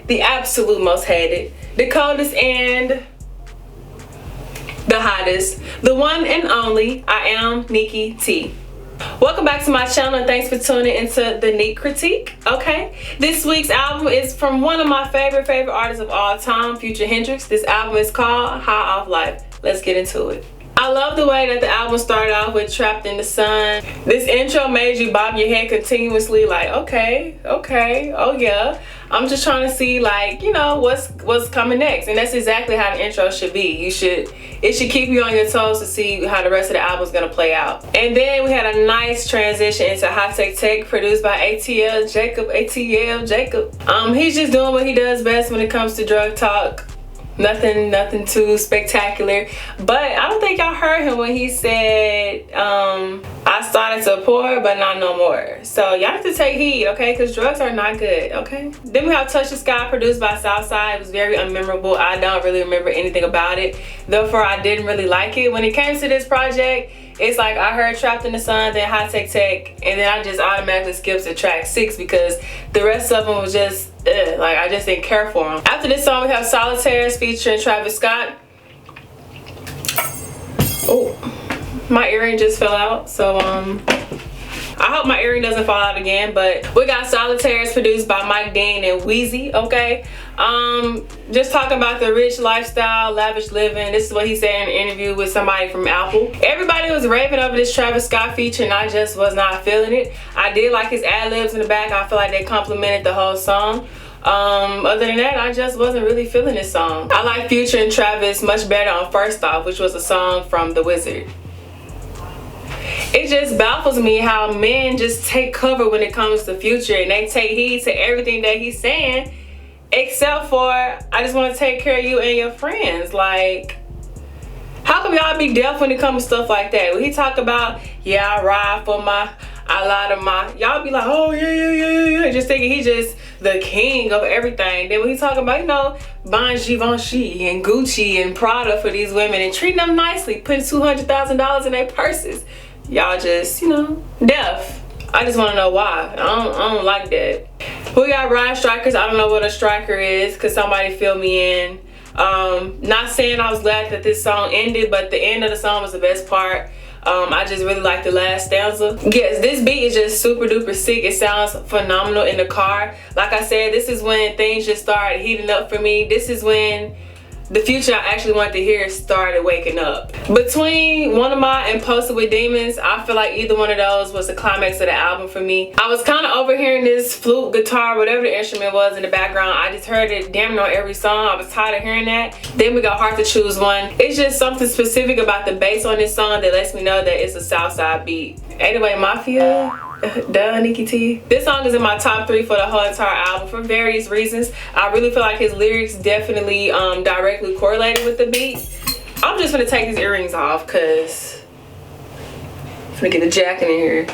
the absolute most hated, the coldest, and the hottest, the one and only. I am Nikki T. Welcome back to my channel and thanks for tuning into the Neek Critique. Okay, this week's album is from one of my favorite artists of all time, Future Hendrix. This album is called High Off Life. Let's get into it. I love the way that the album started off with Trapped in the Sun. This intro made you bob your head continuously like, okay, oh yeah. I'm just trying to see, like, you know, what's coming next. And that's exactly how the intro should be. It should keep you on your toes to see how the rest of the album's gonna play out. And then we had a nice transition into Hot Tech Tech, produced by ATL Jacob. He's just doing what he does best when it comes to drug talk. Nothing too spectacular, but I don't think y'all heard him when he said I started to pour but not no more. So y'all have to take heed, okay, because drugs are not good. Okay, then we have Touch the Sky, produced by Southside. It was very unmemorable. I don't really remember anything about it, therefore I didn't really like it. When it came to this project, it's like I heard Trapped in the Sun, then Hot Tech Tech, and then I just automatically skipped to track 6 because the rest of them was just like I just didn't care for them. After this song we have Solitaires featuring Travis Scott. Oh, my earring just fell out, so I hope my earring doesn't fall out again. But we got Solitaires, produced by Mike Dean and Wheezy. Okay, just talking about the rich lifestyle, lavish living. This is what he said in an interview with somebody from Apple. Everybody was raving over this Travis Scott feature and I just was not feeling it. I did like his ad-libs in the back. I feel like they complimented the whole song. Other than that, I just wasn't really feeling this song. I like Future and Travis much better on First Off, which was a song from The Wizard. It just baffles me how men just take cover when it comes to Future and they take heed to everything that he's saying, except for I just want to take care of you and your friends. Like, how come y'all be deaf when it comes to stuff like that? When he talk about, yeah, I ride for I lie to my, y'all be like, oh yeah, just thinking he just the king of everything. Then when he talk about, you know, buying Givenchy and Gucci and Prada for these women and treating them nicely, putting $200,000 in their purses, y'all just, you know, deaf. I just want to know why. I don't like that. We got Ride Strikers. I don't know what a striker is. Could somebody fill me in? Not saying I was glad that this song ended, but the end of the song was the best part. I just really like the last stanza. Yes, this beat is just super duper sick. It sounds phenomenal in the car. Like I said, this is when things just started heating up for me. This is when the Future I actually wanted to hear started waking up. Between One of My and Posted with Demons, I feel like either one of those was the climax of the album for me. I was kind of overhearing this flute, guitar, whatever the instrument was in the background. I just heard it damn near on every song. I was tired of hearing that. Then we got Hard to Choose One. It's just something specific about the bass on this song that lets me know that it's a Southside beat. 808 Mafia. Duh, Nikki T. This song is in my top 3 for the whole entire album for various reasons. I really feel like his lyrics definitely directly correlated with the beat. I'm just gonna take these earrings off because I'm gonna get the jacket in here.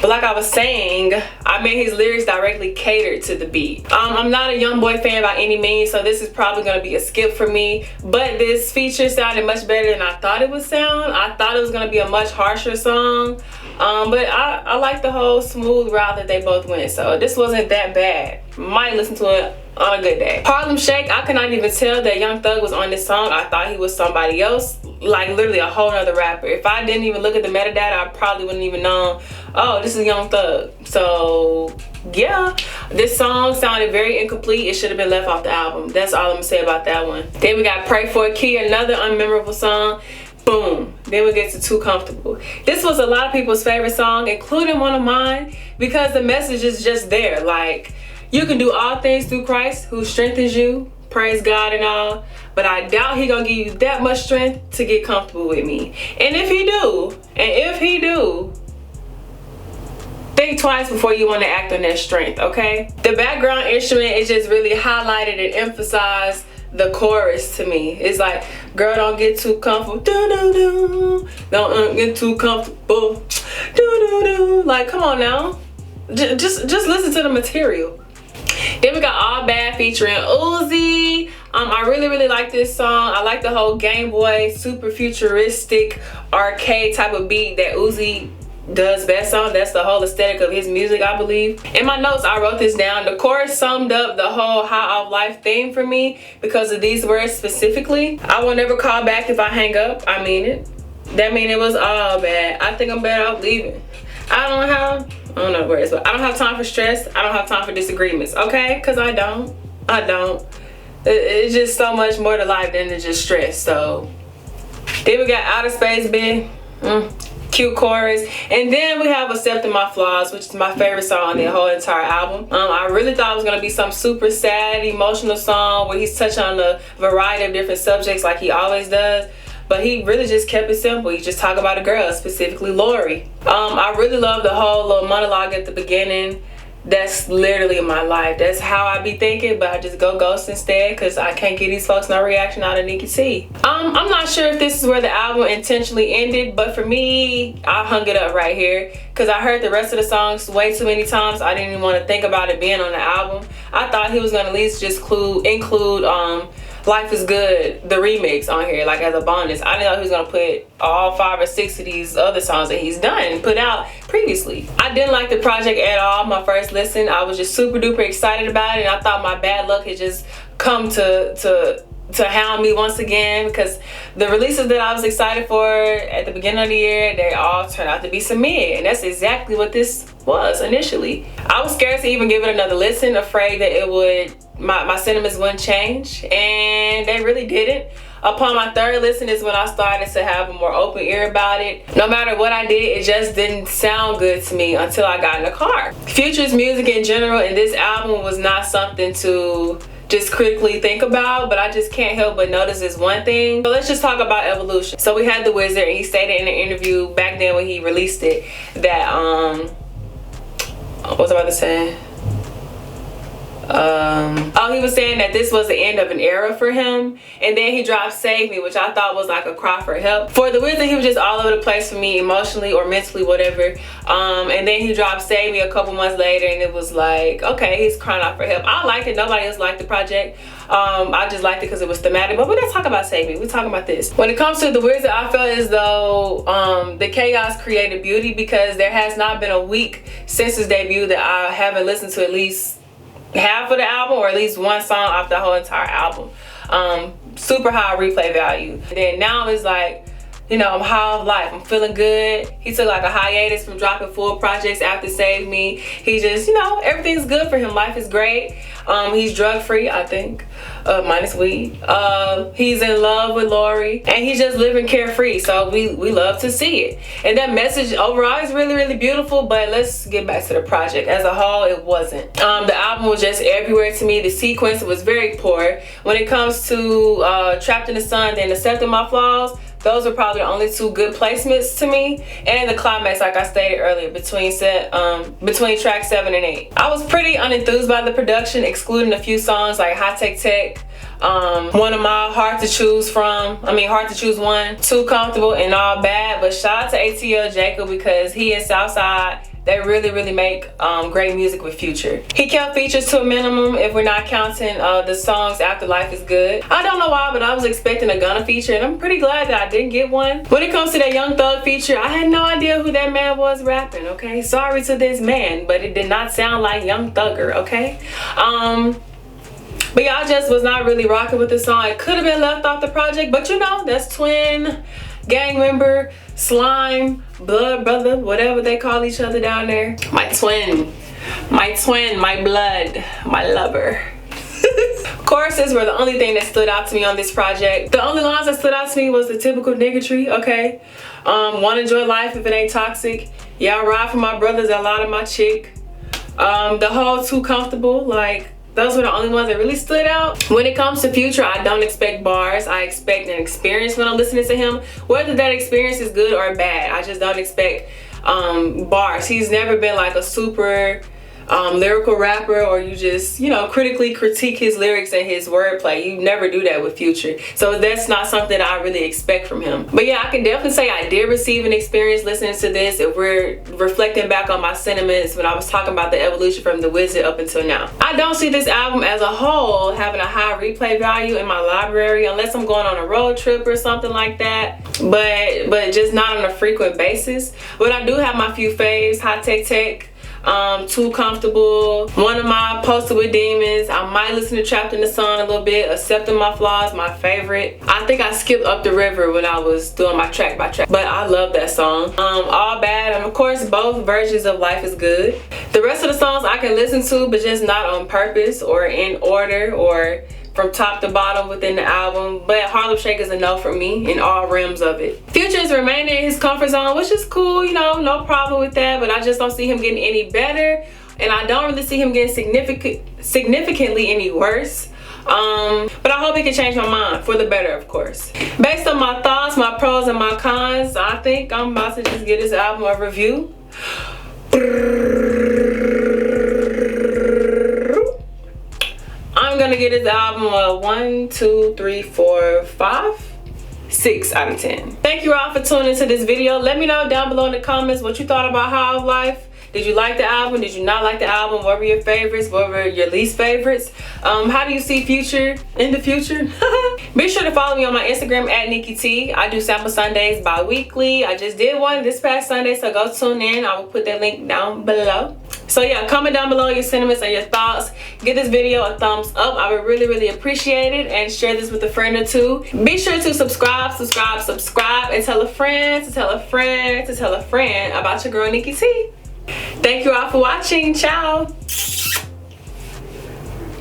But like I was saying, I mean his lyrics directly catered to the beat. I'm not a YoungBoy fan by any means, so this is probably gonna be a skip for me. But this feature sounded much better than I thought it would sound. I thought it was gonna be a much harsher song. But I like the whole smooth route that they both went, so this wasn't that bad. Might listen to it on a good day. Harlem Shake, I could not even tell that Young Thug was on this song. I thought he was somebody else, like literally a whole nother rapper. If I didn't even look at the metadata, I probably wouldn't even know, oh, this is Young Thug. So yeah, this song sounded very incomplete. It should have been left off the album. That's all I'm gonna say about that one. Then we got Pray for a Key, another unmemorable song. Boom. Then we get to Too Comfortable. This was a lot of people's favorite song, including one of mine, because the message is just there. Like, you can do all things through Christ who strengthens you, praise God and all, but I doubt he gonna give you that much strength to get comfortable with me. And if he do, think twice before you want to act on that strength, okay? The background instrument is just really highlighted and emphasized the chorus to me. It's like, girl, don't get too comfortable, don't get too comfortable, like, come on now, just listen to the material. Then we got All Bad featuring Uzi. I really like this song. I like the whole Game Boy super futuristic arcade type of beat that Uzi does best on. That's the whole aesthetic of his music, I believe. In my notes, I wrote this down. The chorus summed up the whole High Off Life theme for me because of these words specifically. I will never call back if I hang up. I mean it. That mean it was all bad. I think I'm better off leaving. I don't know the words, but I don't have time for stress. I don't have time for disagreements, okay? Because I don't. It's just so much more to life than to just stress. So then we got Outer Space, big, cute chorus. And then we have Accepting My Flaws, which is my favorite song on the whole entire album. I really thought it was gonna be some super sad, emotional song where he's touching on a variety of different subjects like he always does. But he really just kept it simple. He just talked about a girl, specifically Lori. I really love the whole little monologue at the beginning. That's literally my life. That's how I be thinking, but I just go ghost instead because I can't get these folks no reaction out of Nikki T. I'm not sure if this is where the album intentionally ended, but for me, I hung it up right here because I heard the rest of the songs way too many times. I didn't even want to think about it being on the album. I thought he was gonna at least just include Life Is Good, the remix on here, like as a bonus. I didn't know he was gonna put all 5 or 6 of these other songs that he's done and put out previously. I didn't like the project at all. My first listen, I was just super duper excited about it, and I thought my bad luck had just come to hound me once again, because the releases that I was excited for at the beginning of the year, they all turned out to be some mid, and that's exactly what this was initially. I was scared to even give it another listen, afraid that it would my sentiments wouldn't change, and they really didn't. Upon my third listen is when I started to have a more open ear about it. No matter what I did, it just didn't sound good to me until I got in the car. Future's music in general and this album was not something to just critically think about, but I just can't help but notice this one thing. So let's just talk about evolution. So we had The Wizard, and he stated in an interview back then when he released it that what was I about to say? He was saying that this was the end of an era for him, and then he dropped Save Me, which I thought was like a cry for help. For The Wizard, he was just all over the place for me, emotionally or mentally, whatever. And then he dropped Save Me a couple months later, and it was like, okay, he's crying out for help. I liked it. Nobody else liked the project. I just liked it because it was thematic, but we're not talking about Save Me. We're talking about this. When it comes to The Wizard, I felt as though the chaos created beauty, because there has not been a week since his debut that I haven't listened to at least half of the album, or at least one song off the whole entire album. Super high replay value. And then now it's like, you know, I'm high off life. I'm feeling good. He took like a hiatus from dropping full projects after Save Me. He just, you know, everything's good for him. Life is great. He's drug free, I think, minus weed. He's in love with Lori, and he's just living carefree. So we love to see it. And that message overall is really, really beautiful. But let's get back to the project. As a whole, it wasn't. The album was just everywhere to me. The sequence was very poor. When it comes to Trapped in the Sun and Accepting My Flaws, those are probably the only 2 good placements to me. And the climax, like I stated earlier, between track 7 and 8. I was pretty unenthused by the production, excluding a few songs like Hot Tech Tech, One of My Hard to Choose One, Too Comfortable, and All Bad. But shout out to ATL Jacob, because he and Southside, they really make great music with Future. He kept features to a minimum if we're not counting the songs after Life Is Good. I don't know why, but I was expecting a Gunna feature, and I'm pretty glad that I didn't get one. When it comes to that Young Thug feature, I had no idea who that man was rapping, okay? Sorry to this man, but it did not sound like Young Thugger, okay? But yeah, I just was not really rocking with the song. It could have been left off the project, but you know, that's twin, gang member, slime, blood brother, whatever they call each other down there. My twin, my blood, my lover. Choruses were the only thing that stood out to me on this project. The only lines that stood out to me was the typical niggatry, okay? Wanna enjoy life if it ain't toxic. Yeah, I ride for my brothers, a lot of my chick. The whole Too Comfortable, like, those were the only ones that really stood out. When it comes to Future, I don't expect bars. I expect an experience when I'm listening to him. Whether that experience is good or bad, I just don't expect bars. He's never been like a super lyrical rapper, or you just, you know, critically critique his lyrics and his wordplay. You never do that with Future. So that's not something that I really expect from him. But yeah, I can definitely say I did receive an experience listening to this if we're reflecting back on my sentiments when I was talking about the evolution from The Wizard up until now. I don't see this album as a whole having a high replay value in my library unless I'm going on a road trip or something like that, but just not on a frequent basis. But I do have my few faves: Hot Tech Tech, Too Comfortable, One of My Posted with Demons. I might listen to Trapped in the Sun a little bit. Accepting My Flaws, my favorite. I think I skipped Up the River when I was doing my track by track, but I love that song. All Bad, and of course both versions of Life is Good. The rest of the songs I can listen to, but just not on purpose or in order or from top to bottom within the album. But Harlem Shake is a no for me in all realms of it. Future is remaining in his comfort zone, which is cool, you know, no problem with that, but I just don't see him getting any better, and I don't really see him getting significantly any worse. But I hope he can change my mind for the better, of course. Based on my thoughts, my pros and my cons, I think I'm about to just give this album a review. I'm gonna give this album a 1, 2, 3, 4, 5, 6 out of 10. Thank you all for tuning into this video. Let me know down below in the comments what you thought about High Off Life. Did you like the album? Did you not like the album? What were your favorites? What were your least favorites? How do you see Future in the future? Be sure to follow me on my Instagram at Nikki T. I do Sample Sundays bi-weekly. I just did one this past Sunday, so go tune in. I will put that link down below. So yeah, comment down below your sentiments and your thoughts. Give this video a thumbs up. I would really appreciate it, and share this with a friend or two. Be sure to subscribe, and tell a friend to tell a friend to tell a friend about your girl Nikki T. Thank you all for watching. Ciao.